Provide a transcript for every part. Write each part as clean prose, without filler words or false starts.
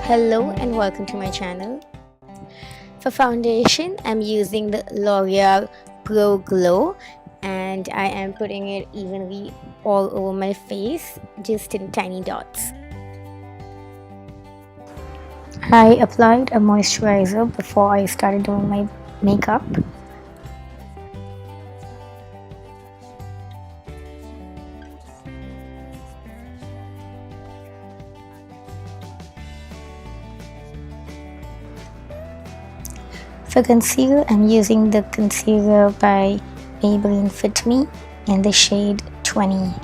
Hello and welcome to my channel. For foundation, I'm using the L'Oreal Pro Glow and I am putting it evenly all over my face, just in tiny dots. I applied a moisturizer before I started doing my makeup. For concealer, I'm using the concealer by Maybelline Fit Me in the shade 20.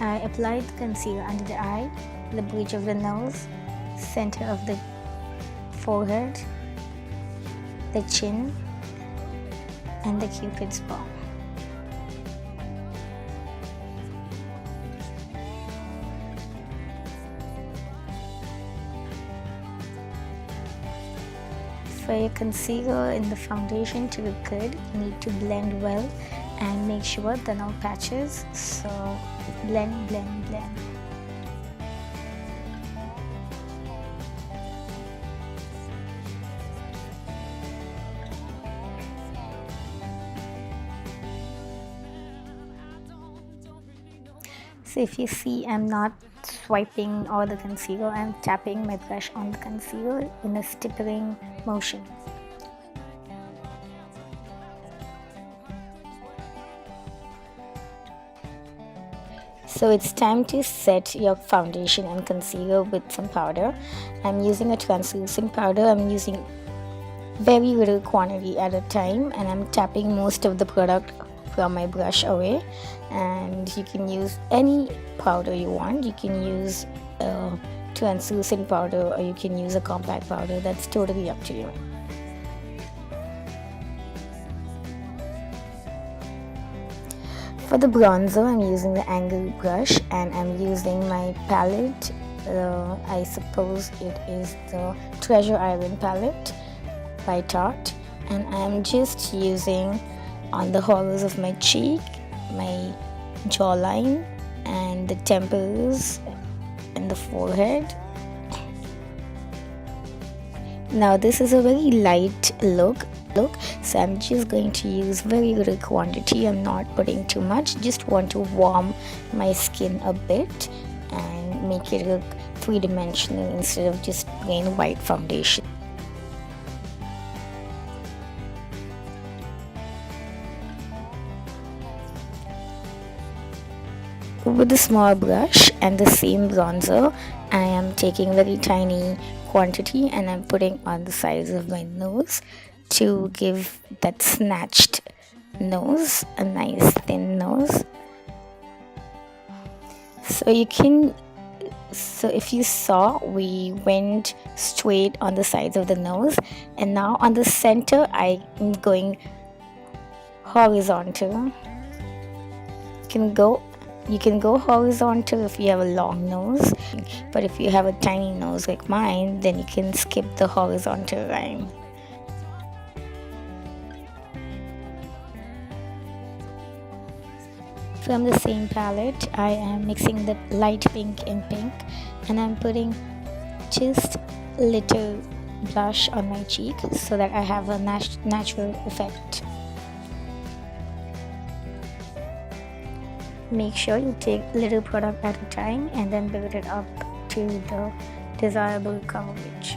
I applied the concealer under the eye, the bridge of the nose, center of the forehead, the chin, and the cupid's bow. For your concealer in the foundation to look good, you need to blend well and make sure there are no patches. So blend, blend, blend. So if you see, I'm not swiping all the concealer, I'm tapping my brush on the concealer in a stippling motion. So it's time to set your foundation and concealer with some powder. I'm using a translucent powder. I'm using very little quantity at a time and I'm tapping most of the product from my brush away. And you can use any powder you want. You can use a translucent powder or you can use a compact powder. That's totally up to you. For the bronzer, I'm using the angled brush and I'm using my palette. I suppose it is the Treasure Island palette by Tarte, and I'm just using on the hollows of my cheek, my jawline, and the temples and the forehead. Now this is a very light look, so I'm just going to use very little quantity. I'm not putting too much, just want to warm my skin a bit and make it look three-dimensional instead of just plain white foundation. With the small brush and the same bronzer, I am taking very tiny quantity and I'm putting on the sides of my nose to give that snatched nose a nice thin nose. So if you saw, we went straight on the sides of the nose, and now on the center I am going horizontal. You can go horizontal if you have a long nose, but if you have a tiny nose like mine, then you can skip the horizontal line. From the same palette, I am mixing the light pink and pink, and I'm putting just a little blush on my cheek so that I have a natural effect. Make sure you take little product at a time and then build it up to the desirable coverage.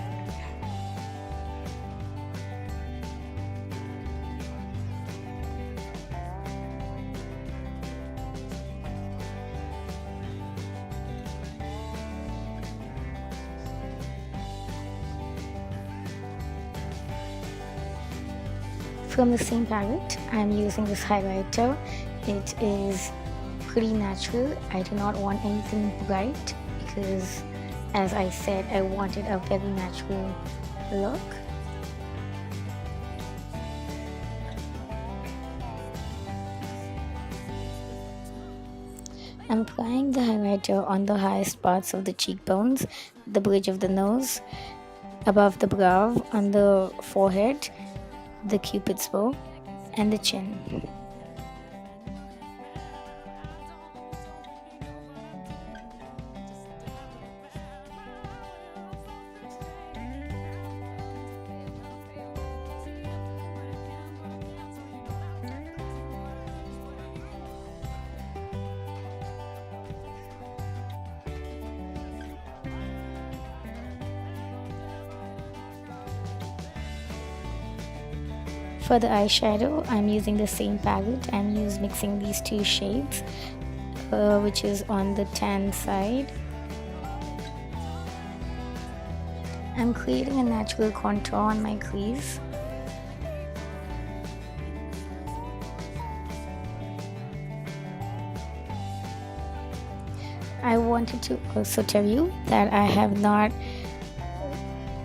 From the same palette, I'm using this highlighter. It is pretty natural. I do not want anything bright because, as I said, I wanted a very natural look. I'm applying the highlighter on the highest parts of the cheekbones, the bridge of the nose, above the brow, on the forehead, the cupid's bow, and the chin. For the eyeshadow, I'm using the same palette. I'm mixing these two shades, which is on the tan side. I'm creating a natural contour on my crease. I wanted to also tell you that I have not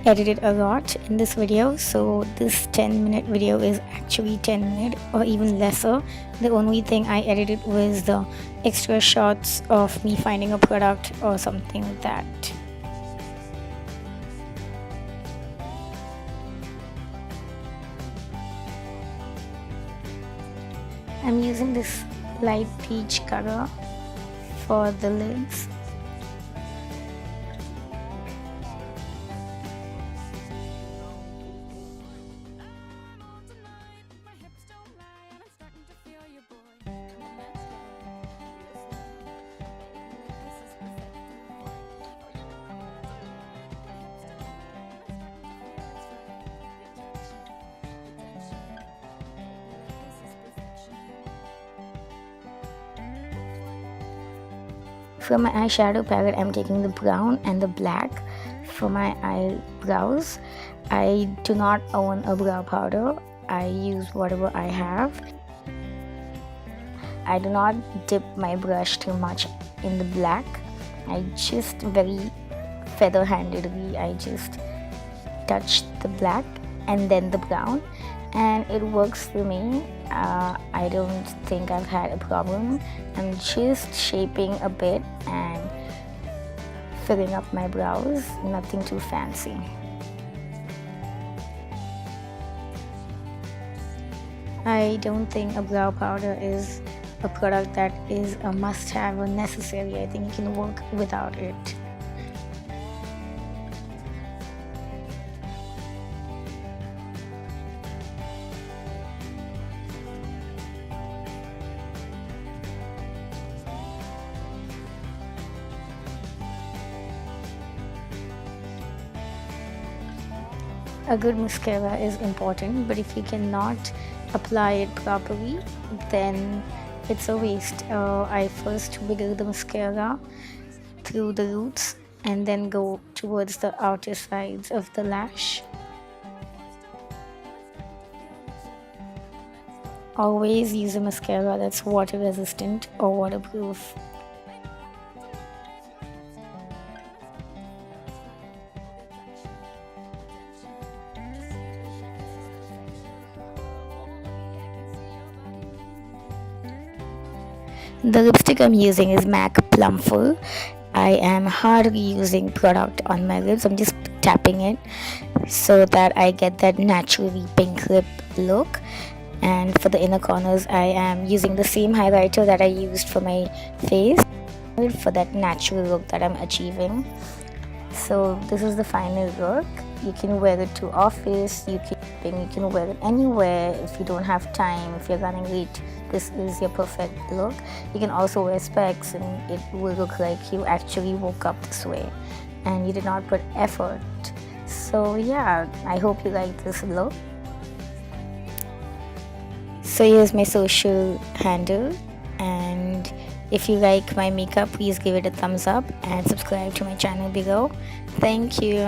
edited a lot in this video, so this 10-minute video is actually 10 minutes or even lesser. The only thing I edited was the extra shots of me finding a product or something like that. I'm using this light peach color for the lids. For my eyeshadow palette, I'm taking the brown and the black for my eyebrows. I do not own a brow powder. I use whatever I have. I do not dip my brush too much in the black. I just very feather-handedly, I just touch the black and then the brown, and it works for me. I don't think I've had a problem. I'm just shaping a bit and filling up my brows, nothing too fancy. I don't think a brow powder is a product that is a must-have or necessary. I think you can work without it. A good mascara is important, but if you cannot apply it properly, then it's a waste. I first wiggle the mascara through the roots and then go towards the outer sides of the lash. Always use a mascara that's water resistant or waterproof. The lipstick I'm using is MAC Plumful. I am hardly using product on my lips. I'm just tapping it so that I get that naturally pink lip look. And for the inner corners, I am using the same highlighter that I used for my face for that natural look that I'm achieving. So this is the final look. You can wear it to office, you can wear it anywhere. If you don't have time, if you're running late, this is your perfect look. You can also wear specs and it will look like you actually woke up this way and you did not put effort. So yeah, I hope you like this look. So here's my social handle, and if you like my makeup, please give it a thumbs up and subscribe to my channel below. Thank you.